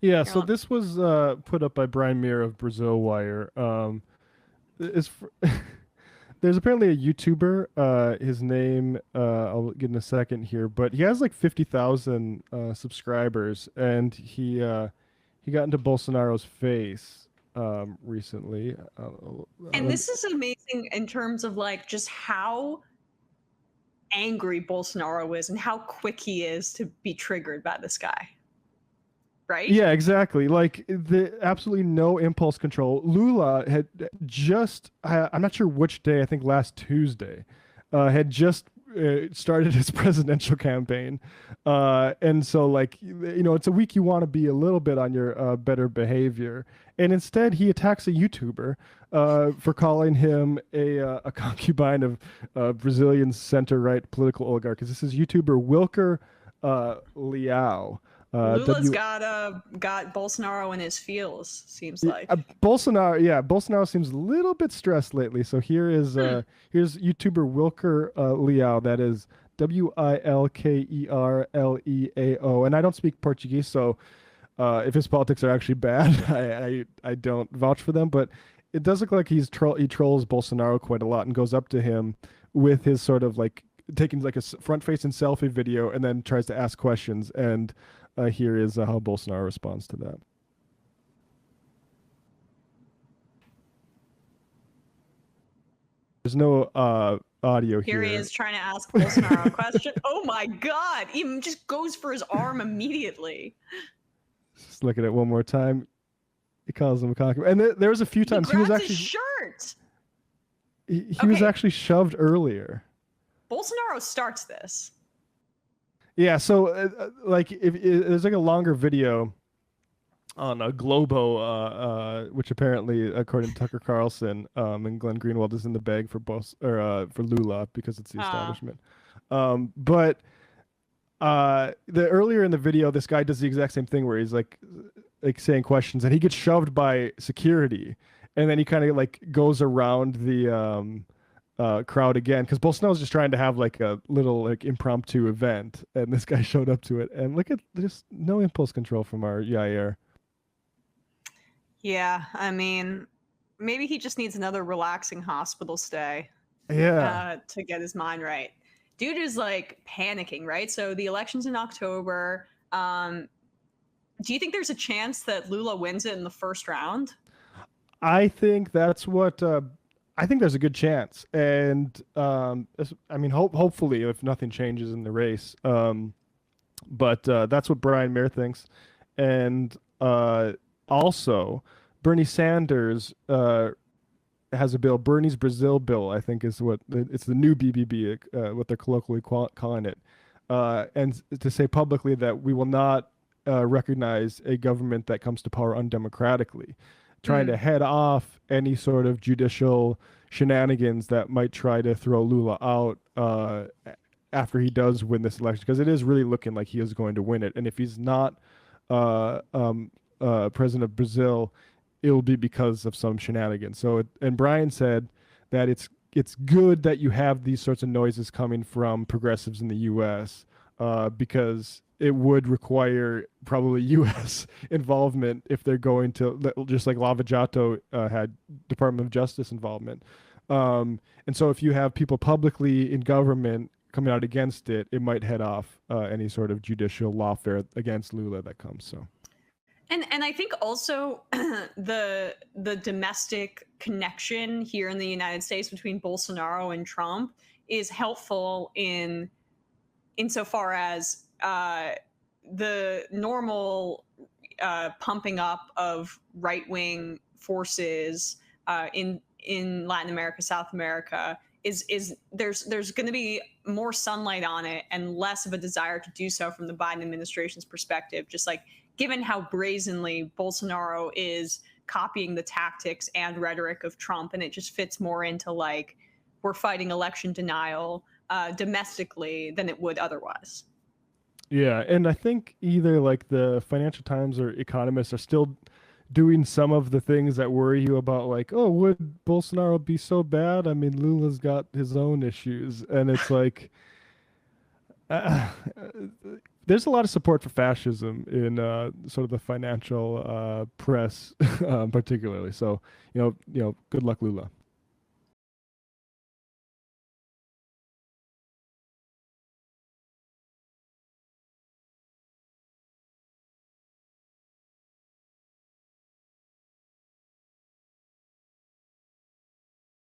Yeah, Here, so this was put up by Brian Muir of Brazil Wire. Is there's apparently a YouTuber. His name I'll get in a second here, but he has like 50,000 subscribers, and he got into Bolsonaro's face recently. and this is amazing in terms of like just how angry Bolsonaro is and how quick he is to be triggered by this guy. Right? Yeah, exactly. Like the absolutely no impulse control. Lula had just, I'm not sure which day, I think last Tuesday, had just started his presidential campaign. And so, like, it's a week you want to be a little bit on your better behavior. And instead, he attacks a YouTuber for calling him a concubine of Brazilian center right political oligarch. This is YouTuber Wilker Leão. Lula's got Bolsonaro in his feels, seems like. Bolsonaro seems a little bit stressed lately. So here's YouTuber Wilker Leão. That is Wilkerleao. And I don't speak Portuguese, so if his politics are actually bad, I don't vouch for them. But it does look like he trolls Bolsonaro quite a lot and goes up to him with his sort of like taking like a front-facing selfie video and then tries to ask questions. And here is how Bolsonaro responds to that. There's no audio here. Here he is trying to ask Bolsonaro a question. Oh my God! He just goes for his arm immediately. Just look at it one more time. He calls him a concubine. And there was a few times he was actually his shirt. He was actually shoved earlier. Bolsonaro starts this. Yeah, so like if there's like a longer video on a Globo, which apparently, according to Tucker Carlson and Glenn Greenwald, is in the bag for for Lula because it's the establishment. But the earlier in the video, this guy does the exact same thing where he's like saying questions, and he gets shoved by security, and then he kind of like goes around the crowd again because Bolsonaro's just trying to have like a little like impromptu event, and this guy showed up to it. And look at just no impulse control from our Jair. Yeah, I mean, maybe he just needs another relaxing hospital stay. Yeah, to get his mind right. Dude is like panicking, right? So the election's in October. Do you think there's a chance that Lula wins it in the first round? I think that's what. I think there's a good chance, and I mean, hopefully, if nothing changes in the race. But that's what Brian Muir thinks, and also Bernie Sanders has a bill. Bernie's Brazil bill, I think, is what it's the new BBB, what they're colloquially calling it, and to say publicly that we will not recognize a government that comes to power undemocratically, trying to head off any sort of judicial shenanigans that might try to throw Lula out after he does win this election, because it is really looking like he is going to win it. And if he's not president of Brazil, it will be because of some shenanigans. So, and Brian said that it's good that you have these sorts of noises coming from progressives in the U.S. Because it would require probably U.S. involvement if they're going to, just like Lava Jato had Department of Justice involvement. And so if you have people publicly in government coming out against it, it might head off any sort of judicial lawfare against Lula that comes. So. And I think also the domestic connection here in the United States between Bolsonaro and Trump is helpful insofar as the normal pumping up of right-wing forces in Latin America, South America is there's going to be more sunlight on it and less of a desire to do so from the Biden administration's perspective, just like given how brazenly Bolsonaro is copying the tactics and rhetoric of Trump, and it just fits more into like we're fighting election denial domestically than it would otherwise. Yeah, and I think either like the Financial Times or economists are still doing some of the things that worry you about, like, oh, would Bolsonaro be so bad? I mean, Lula's got his own issues, and it's like, there's a lot of support for fascism in sort of the financial press, particularly. So, good luck, Lula.